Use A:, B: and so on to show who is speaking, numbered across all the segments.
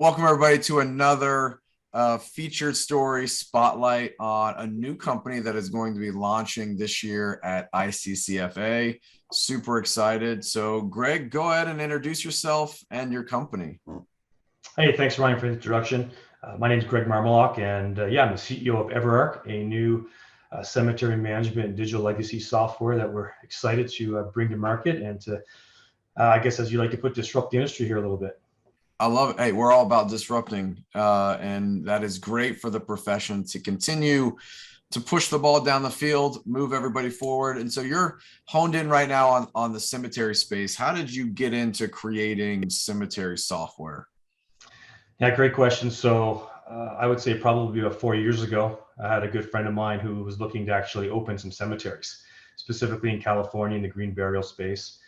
A: Welcome, everybody, to another featured story spotlight on a new company that is going to be launching this year at ICCFA. Super excited. So, Greg, go ahead and introduce yourself and your company.
B: Hey, thanks, Ryan, for the introduction. My name is Greg Marmulak, and I'm the CEO of EverArk, a new cemetery management and digital legacy software that we're excited to bring to market and to, I guess, as you like to put, disrupt the industry here a little bit.
A: I love it. Hey, we're all about disrupting, and that is great for the profession to continue to push the ball down the field, move everybody forward. And so you're honed in right now on the cemetery space. How did you get into creating cemetery software?
B: Yeah, great question. So I would say probably about 4 years ago, I had a good friend of mine who was looking to actually open some cemeteries, specifically in California in the green burial space.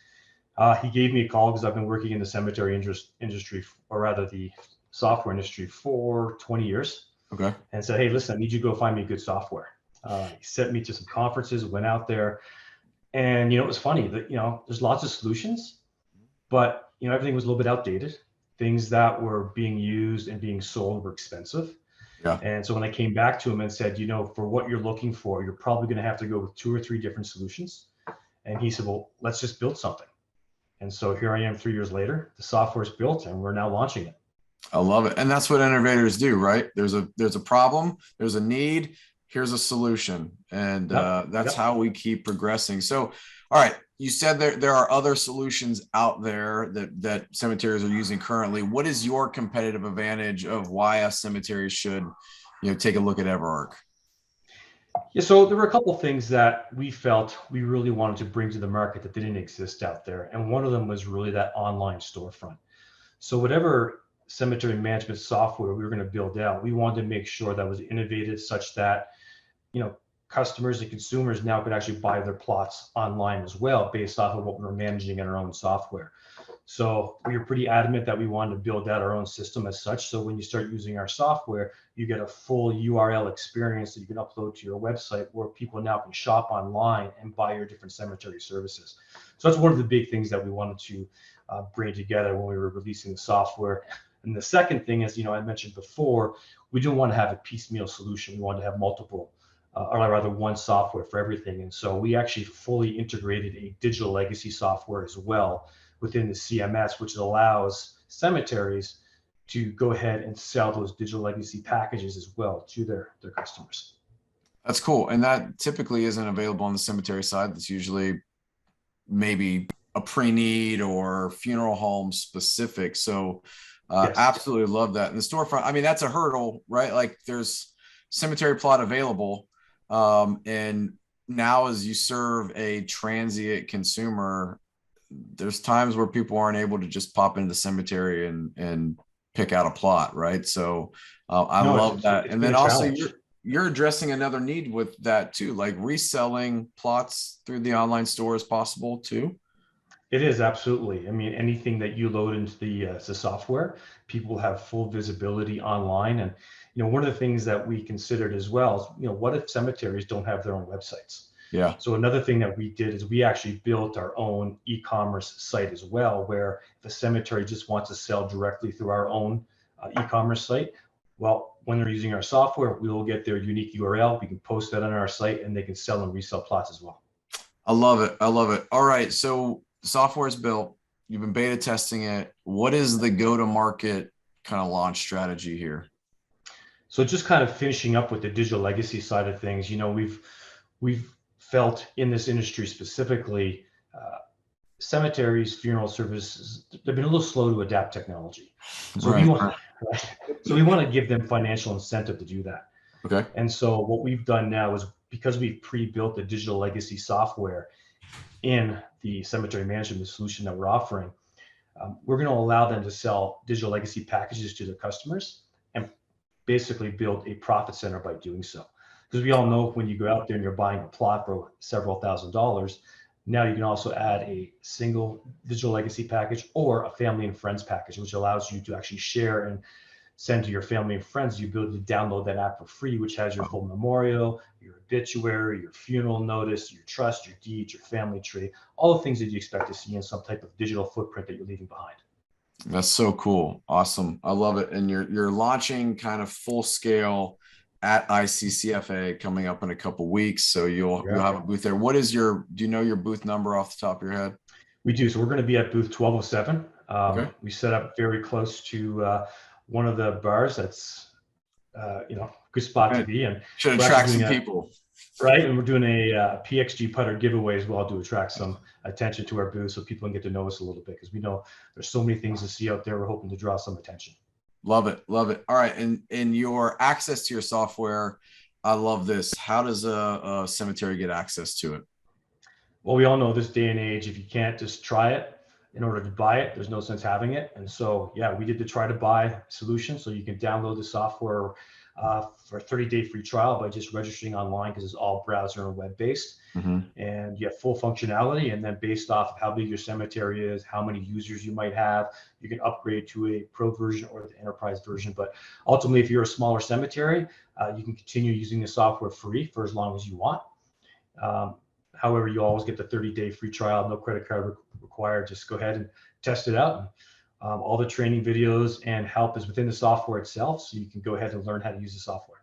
B: He gave me a call because I've been working in the cemetery industry, or rather the software industry, for 20 years.
A: Okay.
B: And said, hey, listen, I need you to go find me good software. He sent me to some conferences, went out there. And, it was funny that, there's lots of solutions, but, everything was a little bit outdated. Things that were being used and being sold were expensive.
A: Yeah.
B: And so when I came back to him and said, for what you're looking for, you're probably going to have to go with 2 or 3 different solutions. And he said, well, let's just build something. And so here I am 3 years later, the software is built and we're now launching it.
A: I love it. And that's what innovators do, right? There's a problem, there's a need, here's a solution. And that's how we keep progressing. So, all right, you said there are other solutions out there that cemeteries are using currently. What is your competitive advantage of why a cemetery should, take a look at EverArk?
B: Yeah, so there were a couple of things that we felt we really wanted to bring to the market that didn't exist out there. And one of them was really that online storefront. So whatever cemetery management software we were going to build out, we wanted to make sure that was innovative such that, customers and consumers now could actually buy their plots online as well, based off of what we were managing in our own software. So we were pretty adamant that we wanted to build out our own system as such. So when you start using our software, you get a full URL experience that you can upload to your website where people now can shop online and buy your different cemetery services. So that's one of the big things that we wanted to bring together when we were releasing the software. And the second thing is, I mentioned before, we didn't want to have a piecemeal solution. We wanted to have multiple, or rather one software for everything. And so we actually fully integrated a digital legacy software as well within the CMS, which allows cemeteries to go ahead and sell those digital legacy packages as well to their customers.
A: That's cool. And that typically isn't available on the cemetery side. That's usually maybe a pre-need or funeral home specific. So yes. Absolutely love that. And the storefront, I mean, that's a hurdle, right? Like there's cemetery plot available. And now as you serve a transient consumer, there's times where people aren't able to just pop into the cemetery and pick out a plot, right? So I love that. And then also you're addressing another need with that too, like reselling plots through the online store is possible too.
B: It is, absolutely. I mean, anything that you load into the software, people have full visibility online. And one of the things that we considered as well is, what if cemeteries don't have their own websites?
A: Yeah.
B: So another thing that we did is we actually built our own e-commerce site as well, where if a cemetery just wants to sell directly through our own e-commerce site, well, when they're using our software, we will get their unique URL. We can post that on our site and they can sell and resell plots as well.
A: I love it. I love it. All right. So the software is built. You've been beta testing it. What is the go-to-market kind of launch strategy here?
B: So just kind of finishing up with the digital legacy side of things, we've felt in this industry specifically, cemeteries, funeral services, they've been a little slow to adapt technology. So we want to give them financial incentive to do that.
A: Okay.
B: And so what we've done now is, because we've pre-built the digital legacy software in the cemetery management solution that we're offering, we're going to allow them to sell digital legacy packages to their customers and basically build a profit center by doing so. Because we all know when you go out there and you're buying a plot for several $1,000s, now you can also add a single digital legacy package or a family and friends package, which allows you to actually share and send to your family and friends the ability to download that app for free, which has your full memorial, your obituary, your funeral notice, your trust, your deeds, your family tree, all the things that you expect to see in some type of digital footprint that you're leaving behind.
A: That's so cool. Awesome. I love it. And you're launching kind of full scale at ICCFA coming up in a couple weeks. So you'll
B: Yeah,
A: have a booth there. What is do you know your booth number off the top of your head?
B: we do. So we're going to be at booth 1207.
A: Okay.
B: We set up very close to one of the bars. That's good spot to
A: Right.
B: be. And
A: Should
B: we're actually
A: attract
B: doing
A: some
B: a
A: people.
B: right, and we're doing a PXG putter giveaway as well to attract some attention to our booth, so people can get to know us a little bit because we know there's so many things to see out there. We're hoping to draw some attention.
A: Love it. Love it. All right. And your access to your software, I love this. How does a cemetery get access to it?
B: Well, we all know this day and age, if you can't just try it in order to buy it, there's no sense having it. And so, yeah, we did the try to buy solution. So you can download the software for a 30-day free trial by just registering online because it's all browser and web based.
A: Mm-hmm.
B: And you have full functionality. And then based off of how big your cemetery is, how many users you might have, you can upgrade to a pro version or the enterprise version. But ultimately, if you're a smaller cemetery, you can continue using the software free for as long as you want. However, you always get the 30-day free trial, no credit card required. Just go ahead and test it out. And, all the training videos and help is within the software itself, so you can go ahead and learn how to use the software.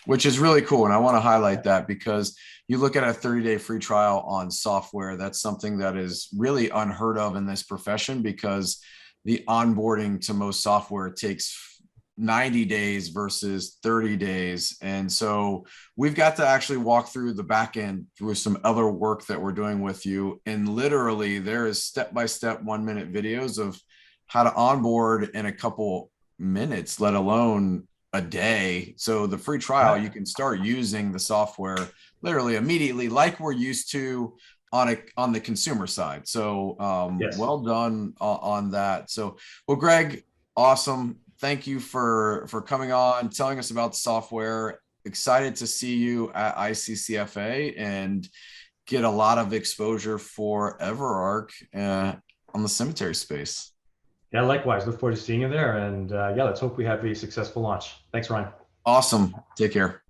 A: Which is really cool. And I want to highlight that because you look at a 30-day free trial on software, that's something that is really unheard of in this profession because the onboarding to most software takes 90 days versus 30 days. And so we've got to actually walk through the back end through some other work that we're doing with you. And literally there is step-by-step 1-minute videos of how to onboard in a couple minutes, let alone a day. So the free trial, you can start using the software literally immediately, like we're used to on the consumer side. So
B: Yes.
A: well done on that. So, well, Greg, awesome. Thank you for coming on, telling us about the software. Excited to see you at ICCFA and get a lot of exposure for EverArk on the cemetery space.
B: Yeah, likewise. Look forward to seeing you there. And yeah, let's hope we have a successful launch. Thanks, Ryan.
A: Awesome. Take care.